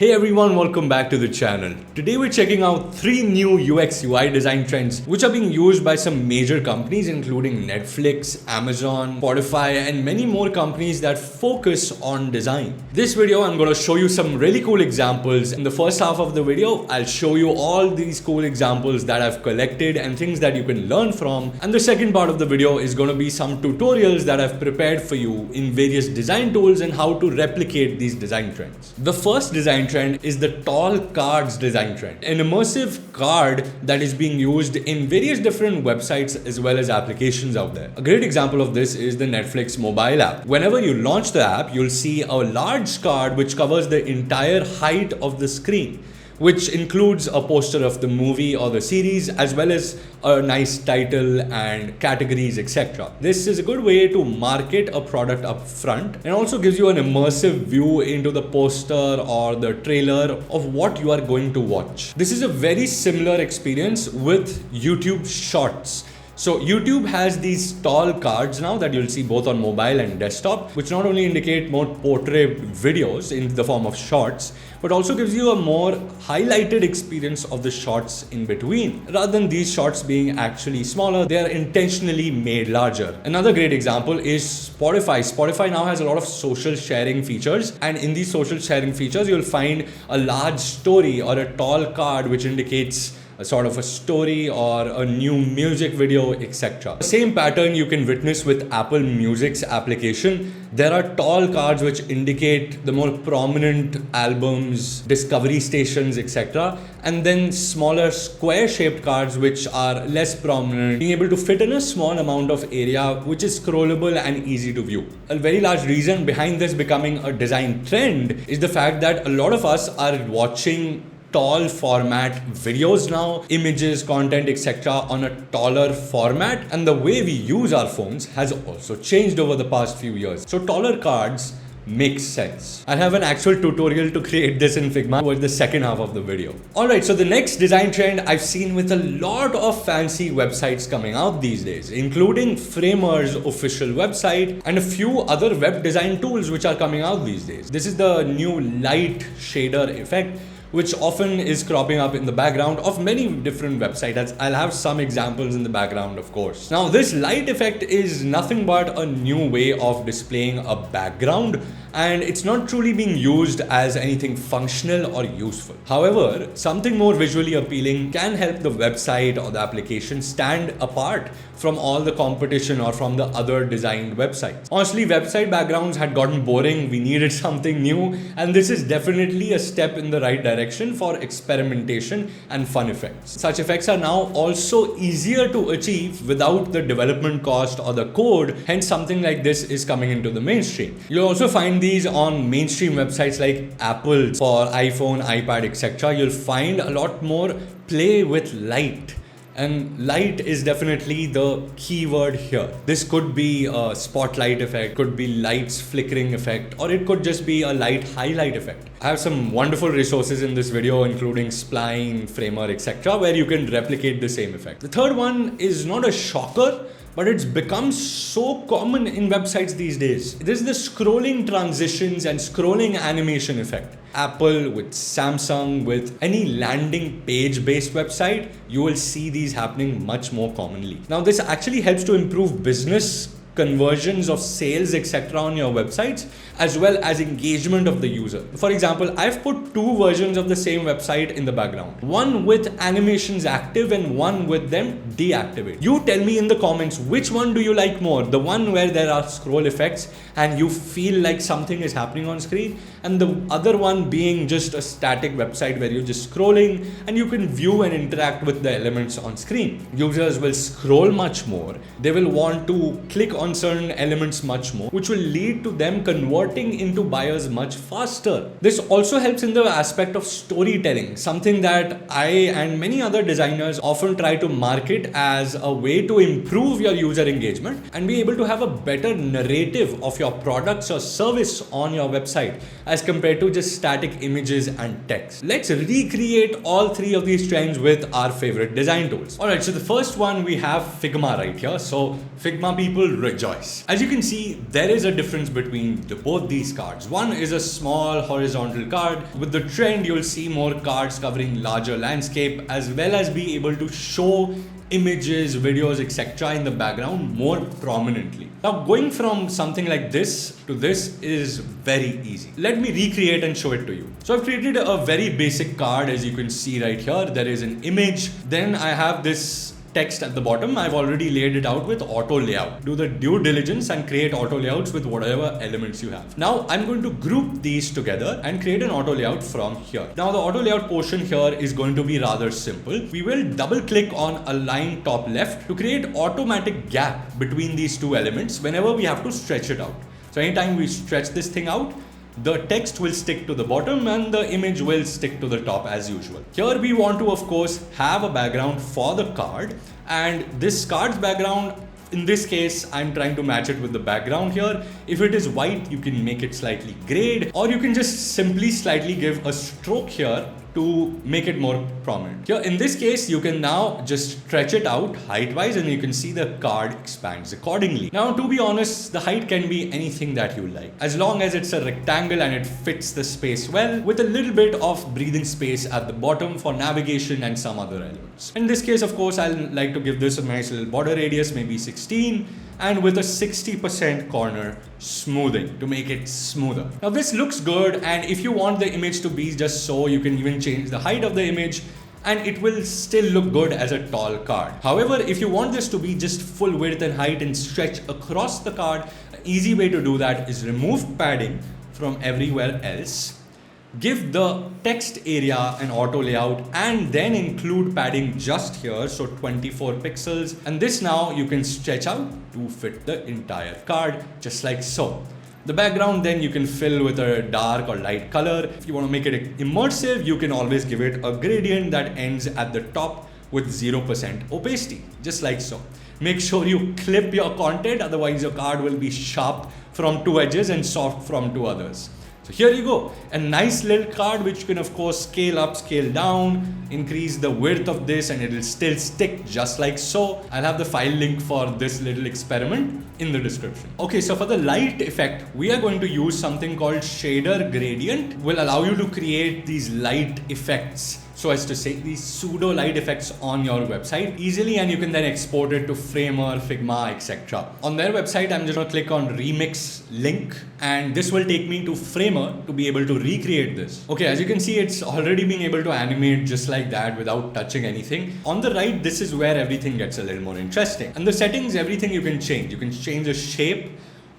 Hey everyone, welcome back to the channel. Today we're checking out 3 new UX UI design trends which are being used by some major companies including Netflix, Amazon, Spotify and many more companies that focus on design. This video I'm going to show you some really cool examples. In the first half of the video, I'll show you all these cool examples that I've collected and things that you can learn from. And the second part of the video is going to be some tutorials that I've prepared for you in various design tools and how to replicate these design trends. The first design trend is the tall cards design trend, an immersive card that is being used in various different websites as well as applications out there. A great example of this is the Netflix mobile app. Whenever you launch the app, you'll see a large card which covers the entire height of the screen, which includes a poster of the movie or the series as well as a nice title and categories, etc. This is a good way to market a product up front and also gives you an immersive view into the poster or the trailer of what you are going to watch. This is a very similar experience with YouTube Shorts. So YouTube has these tall cards now that you'll see both on mobile and desktop, which not only indicate more portrait videos in the form of shorts, but also gives you a more highlighted experience of the shorts in between. Rather than these shorts being actually smaller, they are intentionally made larger. Another great example is Spotify. Spotify now has a lot of social sharing features, and in these social sharing features, you'll find a large story or a tall card which indicates a sort of a story or a new music video, etc. The same pattern you can witness with Apple Music's application. There are tall cards which indicate the more prominent albums, discovery stations, etc. And then smaller square-shaped cards which are less prominent, being able to fit in a small amount of area which is scrollable and easy to view. A very large reason behind this becoming a design trend is the fact that a lot of us are watching tall format videos now, images, content, etc. on a taller format, and the way we use our phones has also changed over the past few years. So taller cards makes sense. I have an actual tutorial to create this in Figma towards the second half of the video. Alright, so the next design trend I've seen with a lot of fancy websites coming out these days, including Framer's official website and a few other web design tools which are coming out these days. This is the new light shader effect, which often is cropping up in the background of many different websites. I'll have some examples in the background, of course. Now, this light effect is nothing but a new way of displaying a background, and it's not truly being used as anything functional or useful. However, something more visually appealing can help the website or the application stand apart from all the competition or from the other designed websites. Honestly, website backgrounds had gotten boring. We needed something new, and this is definitely a step in the right direction for experimentation and fun effects. Such effects are now also easier to achieve without the development cost or the code, hence something like this is coming into the mainstream. You'll also find these on mainstream websites like Apple for iPhone, iPad, etc. You'll find a lot more play with light. And light is definitely the key word here. This could be a spotlight effect, could be lights flickering effect, or it could just be a light highlight effect. I have some wonderful resources in this video, including Spline, Framer, etc., where you can replicate the same effect. The third one is not a shocker, but it's become so common in websites these days. This is the scrolling transitions and scrolling animation effect. Apple, with Samsung, with any landing page based website, you will see these happening much more commonly. Now, this actually helps to improve business conversions of sales, etc. on your websites, as well as engagement of the user. For example, I've put 2 versions of the same website in the background. One with animations active and one with them deactivated. You tell me in the comments, which one do you like more? The one where there are scroll effects and you feel like something is happening on screen, and the other one being just a static website where you're just scrolling and you can view and interact with the elements on screen. Users will scroll much more. They will want to click on certain elements much more, which will lead to them converting into buyers much faster. This also helps in the aspect of storytelling, something that I and many other designers often try to market as a way to improve your user engagement and be able to have a better narrative of your products or service on your website, as compared to just static images and text. Let's recreate all three of these trends with our favorite design tools. Alright, so the first one we have Figma right here. So Figma people rejoice. As you can see, there is a difference between both these cards. One is a small horizontal card. With the trend, you'll see more cards covering larger landscape, as well as be able to show images, videos, etc. in the background more prominently. Now, going from something like this to this is very easy. Let me recreate and show it to you. So I've created a very basic card, as you can see right here. There is an image. Then I have this text at the bottom. I've already laid it out with auto layout. Do the due diligence and create auto layouts with whatever elements you have. Now I'm going to group these together and create an auto layout from here. Now the auto layout portion here is going to be rather simple. We will double click on align top left to create automatic gap between these two elements whenever we have to stretch it out. So anytime we stretch this thing out, the text will stick to the bottom and the image will stick to the top as usual. Here we want to, of course, have a background for the card, and this card's background, in this case, I'm trying to match it with the background here. If it is white, you can make it slightly grayed, or you can just simply slightly give a stroke here to make it more prominent. Here in this case, you can now just stretch it out height-wise and you can see the card expands accordingly. Now, to be honest, the height can be anything that you like, as long as it's a rectangle and it fits the space well, with a little bit of breathing space at the bottom for navigation and some other elements. In this case, of course, I'll like to give this a nice little border radius, maybe 16, and with a 60% corner smoothing to make it smoother. Now this looks good, and if you want the image to be just so, you can even change the height of the image and it will still look good as a tall card. However, if you want this to be just full width and height and stretch across the card, an easy way to do that is remove padding from everywhere else, give the text area an auto layout, and then include padding just here, so 24 pixels, and this now you can stretch out to fit the entire card just like so. The background then you can fill with a dark or light color. If you want to make it immersive, you can always give it a gradient that ends at the top with 0% opacity, just like so. Make sure you clip your content, otherwise your card will be sharp from two edges and soft from two others. So here you go, a nice little card which you can of course scale up, scale down, increase the width of this, and it will still stick just like so. I'll have the file link for this little experiment in the description. Okay, so for the light effect, we are going to use something called shader gradient. Will allow you to create these light effects, so as to say these pseudo light effects on your website easily, and you can then export it to Framer, Figma, etc. On their website, I'm just going to click on remix link, and this will take me to Framer to be able to recreate this. Okay, as you can see, it's already being able to animate just like that without touching anything. On the right, this is where everything gets a little more interesting. And the settings, everything you can change. You can change the shape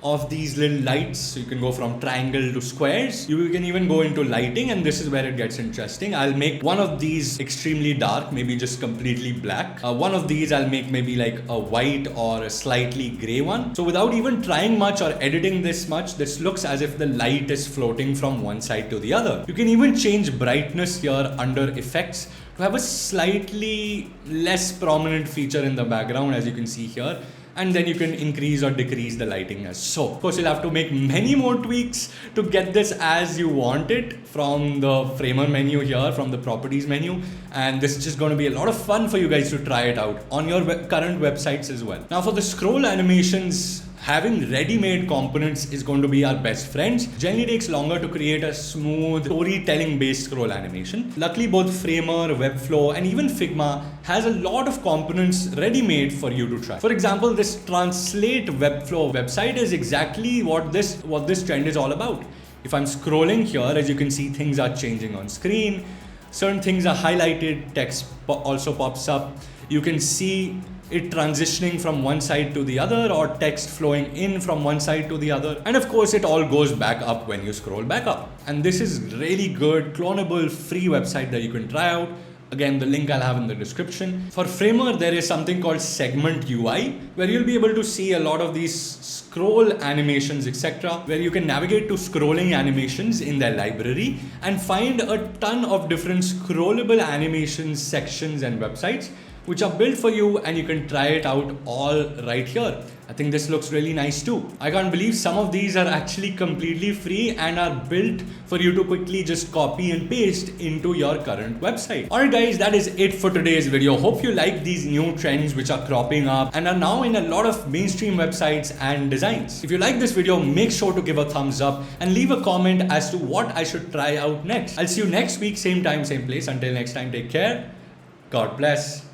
of these little lights, so you can go from triangle to squares. You can even go into lighting, and this is where it gets interesting. I'll make one of these extremely dark, maybe just completely black. One of these I'll make maybe like a white or a slightly gray one. So without even trying much or editing this much, this looks as if the light is floating from one side to the other. You can even change brightness here under effects to have a slightly less prominent feature in the background, as you can see here. And then you can increase or decrease the lighting as so. Of course, you'll have to make many more tweaks to get this as you want it from the Framer menu here, from the properties menu. And this is just going to be a lot of fun for you guys to try it out on your current websites as well. Now for the scroll animations, having ready-made components is going to be our best friends. Generally takes longer to create a smooth storytelling based scroll animation. Luckily, both Framer, Webflow, and even Figma has a lot of components ready-made for you to try. For example, this Translate Webflow website is exactly what this trend is all about. If I'm scrolling here, as you can see, things are changing on screen. Certain things are highlighted, text also pops up. You can see it transitioning from one side to the other, or text flowing in from one side to the other. And of course, it all goes back up when you scroll back up. And this is really good, clonable, free website that you can try out. Again, the link I'll have in the description. For Framer, there is something called Segment UI, where you'll be able to see a lot of these scroll animations, etc., where you can navigate to scrolling animations in their library and find a ton of different scrollable animations, sections, and websites which are built for you, and you can try it out all right here. I think this looks really nice too. I can't believe some of these are actually completely free and are built for you to quickly just copy and paste into your current website. Alright guys, that is it for today's video. Hope you like these new trends which are cropping up and are now in a lot of mainstream websites and designs. If you like this video, make sure to give a thumbs up and leave a comment as to what I should try out next. I'll see you next week, same time, same place. Until next time, take care. God bless.